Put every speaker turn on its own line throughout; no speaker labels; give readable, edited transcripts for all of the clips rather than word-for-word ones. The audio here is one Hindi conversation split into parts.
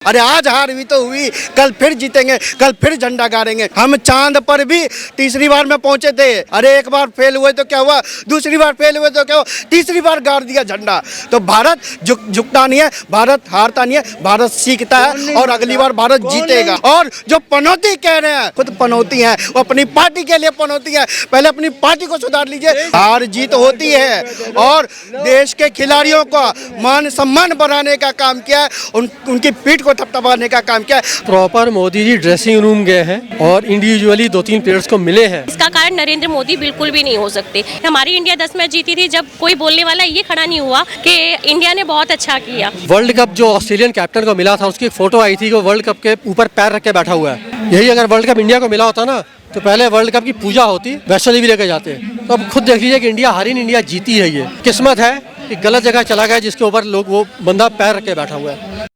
अरे आज हार भी तो हुई, कल फिर जीतेंगे, कल फिर झंडा गाड़ेंगे। हम चांद पर भी तीसरी बार में पहुंचे थे। अरे एक बार फेल हुए तो क्या हुआ, दूसरी बार फेल हुए तो क्या हुआ, तीसरी बार गाड़ दिया झंडा। तो भारत झुकता नहीं है, भारत हारता नहीं है, भारत सीखता है और अगली बार भारत जीतेगा। और जो पनौती कह रहे हैं, खुद पनौती है, वो अपनी पार्टी के लिए पनौती है। पहले अपनी पार्टी को सुधार लीजिए। हार जीत होती है और देश के खिलाड़ियों का मान सम्मान बढ़ाने का काम किया है, उनकी पीठ थपथपाने का काम किया है।
Proper Modi ji dressing room गए हैं और इंडिविजुअली 2-3 प्लेयर्स को मिले हैं।
इसका कारण नरेंद्र मोदी बिल्कुल भी नहीं हो सकते। हमारी इंडिया 10 मैच जीती थी, जब कोई बोलने वाला ये खड़ा नहीं हुआ कि इंडिया ने बहुत अच्छा किया।
वर्ल्ड कप जो ऑस्ट्रेलियन कैप्टन को मिला था, उसकी एक फोटो आई थी कि वर्ल्ड कप के ऊपर पैर रख के बैठा हुआ है। यही अगर वर्ल्ड कप इंडिया को मिला होता ना, तो पहले वर्ल्ड कप की पूजा होती, वैष्णो देवी लेके जाते। तो अब खुद देख लीजिए कि इंडिया हारी नहीं, इंडिया जीती है। ये किस्मत है कि गलत जगह चला गया जिसके ऊपर लोग वो बंदा पैर रख के बैठा हुआ है।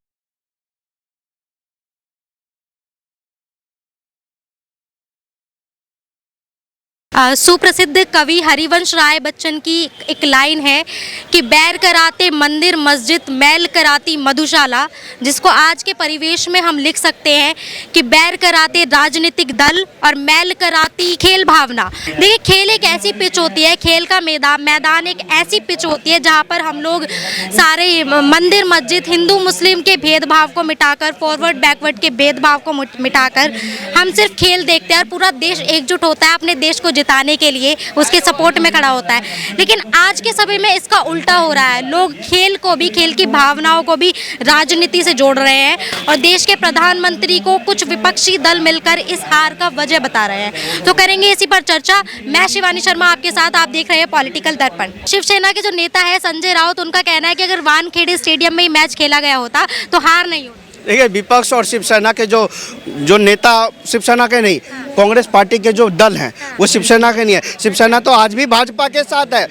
सुप्रसिद्ध कवि हरिवंश राय बच्चन की एक लाइन है कि बैर कराते मंदिर मस्जिद मैल कराती मधुशाला, जिसको आज के परिवेश में हम लिख सकते हैं कि बैर कराते राजनीतिक दल और मैल कराती खेल भावना। देखिए, खेल एक ऐसी पिच होती है, खेल का मैदान एक ऐसी पिच होती है जहाँ पर हम लोग सारे मंदिर मस्जिद हिंदू मुस्लिम के भेदभाव को मिटाकर, फॉरवर्ड बैकवर्ड के भेदभाव को मिटाकर हम सिर्फ खेल देखते हैं और पूरा देश एकजुट होता है अपने देश को जिताने के लिए, उसके सपोर्ट में खड़ा होता है। लेकिन आज के समय में इसका उल्टा हो रहा है। लोग खेल को भी, खेल की भावनाओं को भी राजनीति से जोड़ रहे हैं और देश के प्रधानमंत्री को कुछ विपक्षी दल मिलकर इस हार का वजह बता रहे हैं। तो करेंगे इसी पर चर्चा। मैं शिवानी शर्मा आपके साथ, आप देख रहे हैं पॉलिटिकल दर्पण। शिवसेना के जो नेता है संजय राउत, उनका कहना है कि अगर वानखेड़े स्टेडियम में ही मैच खेला गया होता तो हार नहीं होती।
देखिए, विपक्ष और शिवसेना के जो नेता, शिवसेना के नहीं, कांग्रेस पार्टी के जो दल हैं वो शिवसेना के नहीं है। शिवसेना तो आज भी भाजपा के साथ है,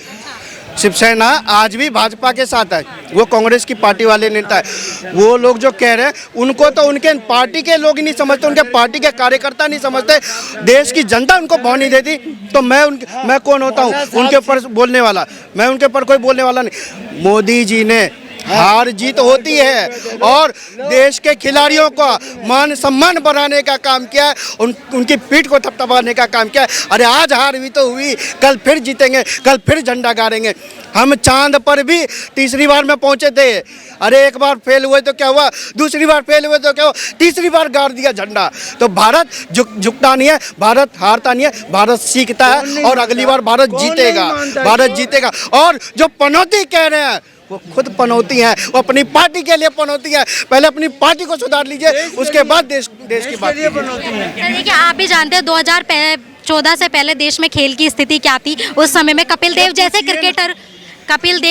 शिवसेना आज भी भाजपा के साथ है, वो कांग्रेस की पार्टी वाले नेता है। वो लोग जो कह रहे हैं उनको तो उनके पार्टी के लोग ही नहीं समझते, उनके पार्टी के कार्यकर्ता नहीं समझते, देश की जनता उनको भाव नहीं देती। तो मैं कौन होता हूँ उनके ऊपर बोलने वाला? मैं उनके ऊपर कोई बोलने वाला नहीं। मोदी जी ने हार जीत होती है और देश के खिलाड़ियों का मान सम्मान बढ़ाने का काम किया है, उनकी पीठ को थपथपाने का काम किया है। अरे आज हार भी तो हुई, कल फिर जीतेंगे, कल फिर झंडा गाड़ेंगे। हम चांद पर भी तीसरी बार में पहुंचे थे। अरे एक बार फेल हुए तो क्या हुआ, दूसरी बार फेल हुए तो क्या हुआ, तीसरी बार गाड़ दिया झंडा। तो भारत झुकता नहीं है, भारत हारता नहीं है, भारत सीखता है और अगली बार भारत जीतेगा, भारत जीतेगा। और जो पनौती कह रहे हैं, वो खुद पनौती है, वो अपनी पार्टी के लिए पनौती है। पहले अपनी पार्टी को सुधार लीजिए, उसके बाद देश की बात कीजिए।
देखिए, आप भी जानते हैं 2014 से पहले देश में खेल की स्थिति क्या थी। उस समय में कपिल देव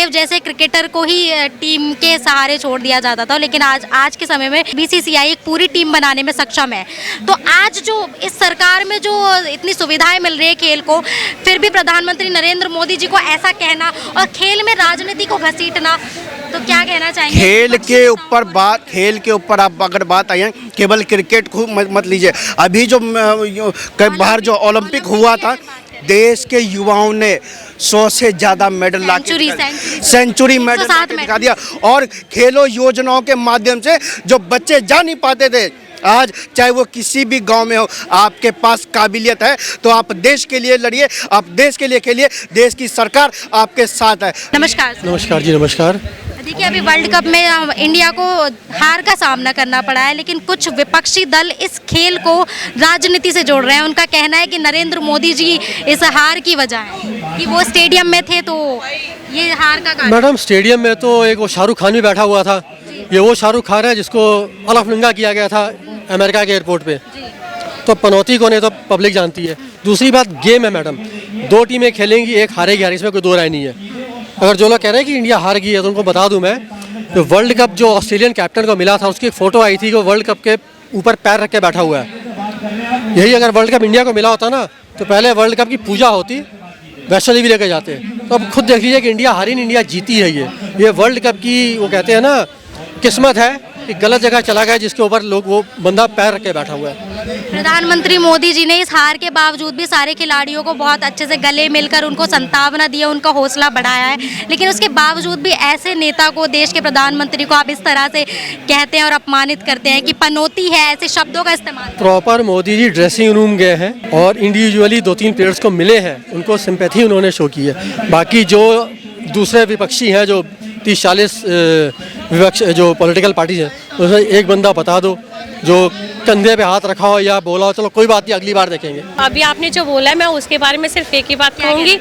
जैसे क्रिकेटर को ही टीम के सहारे छोड़ दिया जाता था। लेकिन आज के समय में बीसीसीआई एक पूरी टीम बनाने में सक्षम है। तो आज जो इस सरकार में जो इतनी सुविधाएं मिल रही है खेल को, फिर भी प्रधानमंत्री नरेंद्र मोदी जी को ऐसा कहना और खेल में राजनीति को घसीटना, तो क्या कहना चाहेंगे?
खेल के ऊपर आप अगर बात आई है, केवल क्रिकेट को मत लीजिए। अभी जो बाहर जो ओलंपिक हुआ था, देश के युवाओं ने 100 से ज़्यादा मेडल ला के सेंचुरी मेडल दिखा दिया। और खेलो योजनाओं के माध्यम से जो बच्चे जा नहीं पाते थे, आज चाहे वो किसी भी गांव में हो, आपके पास काबिलियत है तो आप देश के लिए लड़िए, आप देश के लिए खेलिए, देश की सरकार आपके साथ है।
नमस्कार।
नमस्कार जी, नमस्कार।
देखिए, अभी वर्ल्ड कप में इंडिया को हार का सामना करना पड़ा है, लेकिन कुछ विपक्षी दल इस खेल को राजनीति से जोड़ रहे हैं। उनका कहना है कि नरेंद्र मोदी जी इस हार की वजह है, कि वो स्टेडियम में थे तो ये हार का कारण।
मैडम, स्टेडियम में तो एक वो शाहरुख खान भी बैठा हुआ था। ये वो शाहरुख खान है जिसको अलफनंगा किया गया था अमेरिका के एयरपोर्ट पे। तो पनौती को नहीं तो पब्लिक जानती है। दूसरी बात, गेम है मैडम, 2 टीमें खेलेंगी, एक हारेगी, इसमें कोई दो राय नहीं है। अगर जो लोग कह रहे हैं कि इंडिया हार गई है, तो उनको बता दूं मैं, तो वर्ल्ड कप जो ऑस्ट्रेलियन कैप्टन को मिला था, उसकी एक फोटो आई थी कि वर्ल्ड कप के ऊपर पैर रख के बैठा हुआ है। यही अगर वर्ल्ड कप इंडिया को मिला होता ना, तो पहले वर्ल्ड कप की पूजा होती, वैष्णो देवी लेके जाते। तो अब खुद देख लीजिए कि इंडिया हारी नहीं, इंडिया जीती है। ये वर्ल्ड कप की, वो कहते हैं ना, किस्मत है कि गलत जगह चला गया जिसके ऊपर लोग वो बंदा पैर रख के बैठा हुआ है।
प्रधानमंत्री मोदी जी ने इस हार के बावजूद भी सारे खिलाड़ियों को बहुत अच्छे से गले मिलकर उनको संतावना दी है, उनका हौसला बढ़ाया है, लेकिन उसके बावजूद भी ऐसे नेता को, देश के प्रधानमंत्री को आप इस तरह से कहते हैं और अपमानित करते हैं कि पनौती है, ऐसे शब्दों का इस्तेमाल।
Proper Modi ji dressing room गए हैं और इंडिविजुअली 2-3 प्लेयर्स को मिले हैं, उनको सिंपैथी उन्होंने शो की है। बाकी जो दूसरे विपक्षी हैं, जो 30-40 विपक्ष जो पॉलिटिकल पार्टीज हैं, उसमें एक बंदा बता दो जो कंधे पे हाथ रखा हो या बोला हो, चलो कोई बात नहीं अगली बार देखेंगे।
अभी आपने जो बोला है मैं उसके बारे में सिर्फ एक ही बात कहूँगी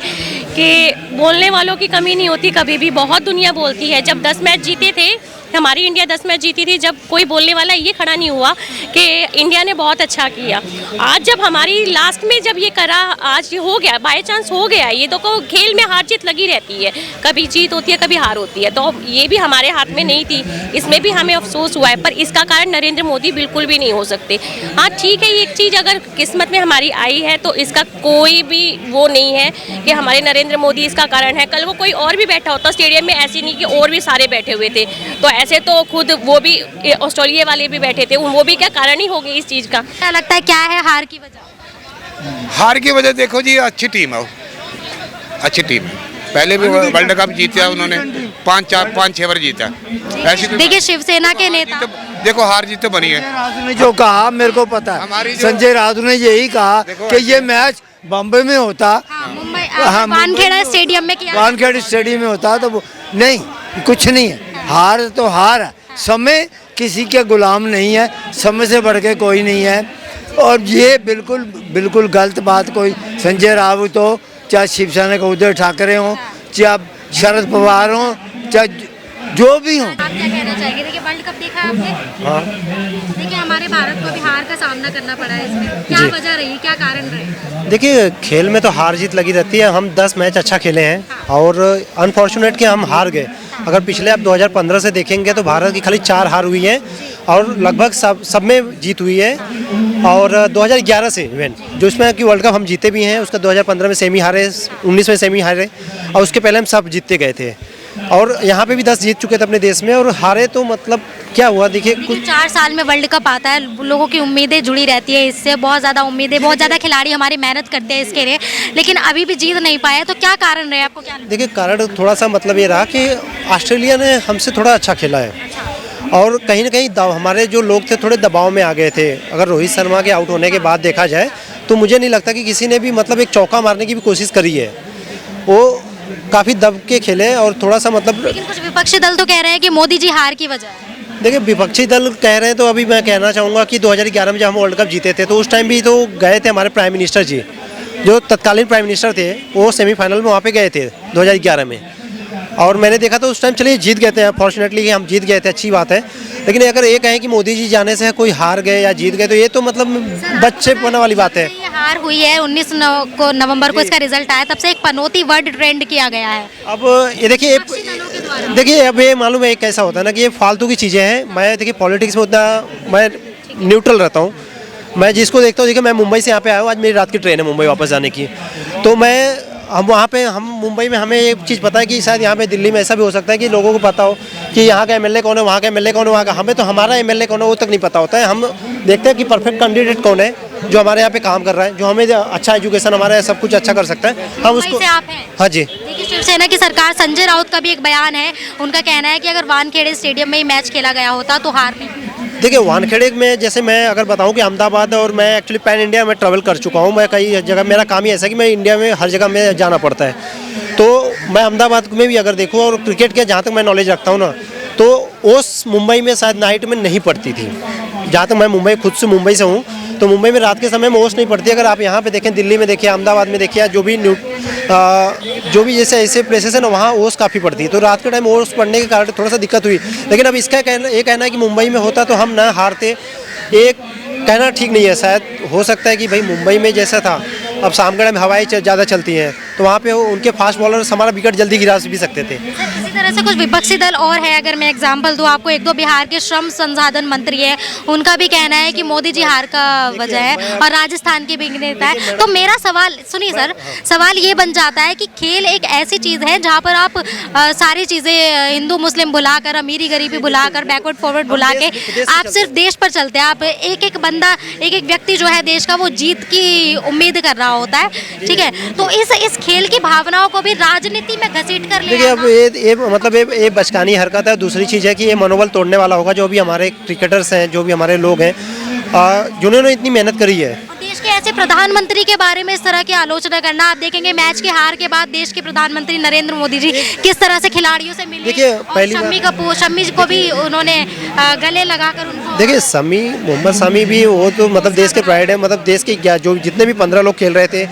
कि बोलने वालों की कमी नहीं होती कभी भी, बहुत दुनिया बोलती है। जब 10 मैच जीते थे, हमारी इंडिया 10 मैच जीती थी, जब कोई बोलने वाला ये खड़ा नहीं हुआ कि इंडिया ने बहुत अच्छा किया। आज जब हमारी लास्ट में जब ये करा, आज ये हो गया, बाय चांस हो गया, ये तो खेल में हार जीत लगी रहती है, कभी जीत होती है कभी हार होती है, तो ये भी हमारे हाथ में नहीं थी, इसमें भी हमें अफसोस हुआ है, पर इसका कारण नरेंद्र मोदी बिल्कुल भी नहीं हो सकते। हाँ ठीक है, एक चीज़ अगर किस्मत में हमारी आई है तो इसका कोई भी वो नहीं है कि हमारे नरेंद्र मोदी इसका कारण है। कल वो कोई और भी बैठा होता स्टेडियम में, ऐसे नहीं कि और भी सारे बैठे हुए थे, तो ऐसे तो खुद वो भी ऑस्ट्रेलिया वाले भी बैठे थे, वो भी क्या कारण ही होगी इस चीज़ का।
क्या लगता है क्या है हार की वजह?
हार की वजह देखो जी, अच्छी टीम है वो, अच्छी टीम है, पहले भी वर्ल्ड कप जीता उन्होंने, 5-6 बार जीता। ऐसी
देखिए शिवसेना के नेता,
देखो हार जीत तो बनी है।
राजू ने जो कहा मेरे को पता है, संजय राजू ने यही कहा कि ये मैच बॉम्बे में होता,
मुंबई वानखेड़ा स्टेडियम में किया,
वानखेड़े स्टेडियम में होता तो नहीं, कुछ नहीं है। हार तो हार है, समय किसी के गुलाम नहीं है, समय से बढ़ के कोई नहीं है। और ये बिल्कुल बिल्कुल गलत बात, कोई संजय राउत हो, चाहे शिवसेना के उद्धव ठाकरे हो, चाहे शरद पवार हो, चाहे जो भी हो।
आप क्या कहना चाहेंगे? देखिए वर्ल्ड कप देखा है आपने? हाँ। देखिए हमारे भारत को भी हार का सामना करना पड़ा है, इसमें क्या वजह रही, क्या कारण रहे?
देखिए खेल में तो हार जीत लगी रहती है। हम 10 मैच अच्छा खेले हैं और अनफॉर्चुनेट कि हम हार गए। अगर पिछले आप 2015 से देखेंगे तो भारत की खाली 4 हार हुई हैं और लगभग सब में जीत हुई है। और 2011 से इवेंट जो इसमें कि वर्ल्ड कप हम जीते भी हैं, उसका 2015 में सेमी हारे, 19 में सेमी हारे और उसके पहले हम सब जीतते गए थे। और यहाँ पे भी 10 जीत चुके थे अपने देश में और हारे, तो मतलब क्या हुआ देखिए कुछ
4 साल में वर्ल्ड कप आता है, लोगों की उम्मीदें जुड़ी रहती है इससे, बहुत ज़्यादा उम्मीदें, बहुत ज़्यादा खिलाड़ी हमारे मेहनत करते हैं इसके लिए, लेकिन अभी भी जीत नहीं पाए, तो क्या कारण रहे आपको? क्या
देखिए कारण थोड़ा सा मतलब ये रहा कि ऑस्ट्रेलिया ने हमसे थोड़ा अच्छा खेला है और कहीं ना कहीं हमारे जो लोग थे थोड़े दबाव में आ गए थे। अगर रोहित शर्मा के आउट होने के बाद देखा जाए तो मुझे नहीं लगता कि किसी ने भी मतलब एक चौका मारने की भी कोशिश करी है। वो काफ़ी दब के खेले और थोड़ा सा मतलब,
लेकिन कुछ विपक्षी दल तो कह रहे हैं कि मोदी जी हार की वजह है।
देखिए विपक्षी दल कह रहे हैं तो अभी मैं कहना चाहूँगा कि 2011 में जब हम वर्ल्ड कप जीते थे तो उस टाइम भी तो गए थे हमारे प्राइम मिनिस्टर जी, जो तत्कालीन प्राइम मिनिस्टर थे, वो सेमीफाइनल में वहाँ पे गए थे 2011 में। और मैंने देखा तो उस टाइम चलिए जीत गए थे, फॉर्चुनेटली हम जीत गए थे, अच्छी बात है। लेकिन अगर ये कहें कि मोदी जी जाने से कोई हार गए या जीत गए तो ये तो मतलब बच्चेपन वाली बात है।
ये हार हुई है 19 नवंबर को इसका रिजल्ट आया, तब से एक पनौती वर्ड ट्रेंड किया गया है।
अब ये देखिए अब ये मालूम है कैसा होता है ना कि ये फालतू की चीज़ें हैं। मैं देखिए पॉलिटिक्स में उतना मैं न्यूट्रल रहता हूँ। मैं जिसको देखता हूँ, देखिए मैं मुंबई से यहाँ पे आया हूँ, आज मेरी रात की ट्रेन है मुंबई वापस जाने की, तो हम वहाँ पे हम मुंबई में हमें एक चीज़ पता है कि शायद यहाँ पे दिल्ली में ऐसा भी हो सकता है कि लोगों को पता हो कि यहाँ का एमएलए कौन है, वहाँ का एमएलए कौन है, वहाँ का, हमें तो हमारा एमएलए कौन है वो तक नहीं पता होता है। हम देखते हैं कि परफेक्ट कैंडिडेट कौन है जो हमारे यहाँ पे काम कर रहा है, जो हमें अच्छा एजुकेशन, हमारे सब कुछ अच्छा कर सकता है, हम उसको।
आप हैं?
हाँ जी।
देखिए शिवसेना की सरकार, संजय राउत का भी एक बयान है, उनका कहना है कि अगर वानखेड़े स्टेडियम में ही मैच खेला गया होता तो हार नहीं।
देखिए वानखेड़े में जैसे मैं अगर बताऊं कि अहमदाबाद, और मैं एक्चुअली पैन इंडिया में ट्रैवल कर चुका हूं, मैं कई जगह, मेरा काम ही ऐसा है कि मैं इंडिया में हर जगह में जाना पड़ता है, तो मैं अहमदाबाद में भी अगर देखूं और क्रिकेट के जहां तक मैं नॉलेज रखता हूं ना, तो ओस मुंबई में शायद नाइट में नहीं पड़ती थी। जहाँ तक मैं मुंबई, खुद से मुंबई से हूँ, तो मुंबई में रात के समय में ओस नहीं पड़ती। अगर आप यहाँ पे देखें, दिल्ली में देखिए, अहमदाबाद में देखिए, जो भी जैसे ऐसे प्लेसेस है ना, वहाँ ओस काफ़ी पड़ती है, तो रात के टाइम ओस पड़ने के कारण थोड़ा सा दिक्कत हुई। लेकिन अब इसका ये कहना है कि मुंबई में होता तो हम ना हारते, एक कहना ठीक नहीं है। शायद हो सकता है कि भाई मुंबई में जैसा था, अब शाम के टाइम हवाएं ज़्यादा चलती हैं तो वहाँ पे उनके फास्ट बॉलर्स हमारा विकेट जल्दी गिरा भी सकते थे।
इसी तरह से कुछ विपक्षी दल और है, अगर मैं एग्जांपल दूं आपको, एक दो बिहार के श्रम संसाधन मंत्री है, उनका भी कहना है कि मोदी जी हार का वजह है, और राजस्थान के भी नेता है। तो मेरा सवाल सुनिए सर, सवाल ये बन जाता है कि खेल एक ऐसी चीज़ है जहाँ पर आप सारी चीज़ें हिंदू मुस्लिम भुलाकर, अमीरी गरीबी भुलाकर, बैकवर्ड फॉरवर्ड भुला के आप सिर्फ देश पर चलते हैं। आप एक एक बंदा, एक एक व्यक्ति जो है देश का, वो जीत की उम्मीद कर रहा होता है, ठीक है। तो इस खेल की भावनाओं को भी राजनीति में घसीट कर ले
देखिए, अब ये मतलब ये बचकानी हरकत है। दूसरी चीज़ है कि ये मनोबल तोड़ने वाला होगा जो भी हमारे क्रिकेटर्स हैं, जो भी हमारे लोग हैं, जिन्होंने इतनी मेहनत करी है।
देश के ऐसे प्रधानमंत्री के बारे में इस तरह की आलोचना करना, आप देखेंगे मैच के हार के बाद देश के प्रधानमंत्री नरेंद्र मोदी जी किस तरह से खिलाड़ियों से मिले।
देखिए, पहली
शम्मी को भी उन्होंने गले लगाकर उनको,
देखिए मोहम्मद शमी भी वो तो मतलब देश के प्राइड है। मतलब देश के जो जितने भी 15 लोग खेल रहे थे,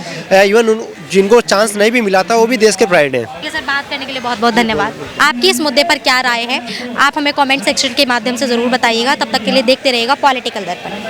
इवन जिनको चांस नहीं भी मिला था, वो भी देश के प्राइड हैं।
ये सर, बात करने के लिए बहुत बहुत धन्यवाद। आपकी इस मुद्दे पर क्या राय है, आप हमें कमेंट सेक्शन के माध्यम से ज़रूर बताइएगा। तब तक के लिए देखते रहिएगा पॉलिटिकल दर्पण।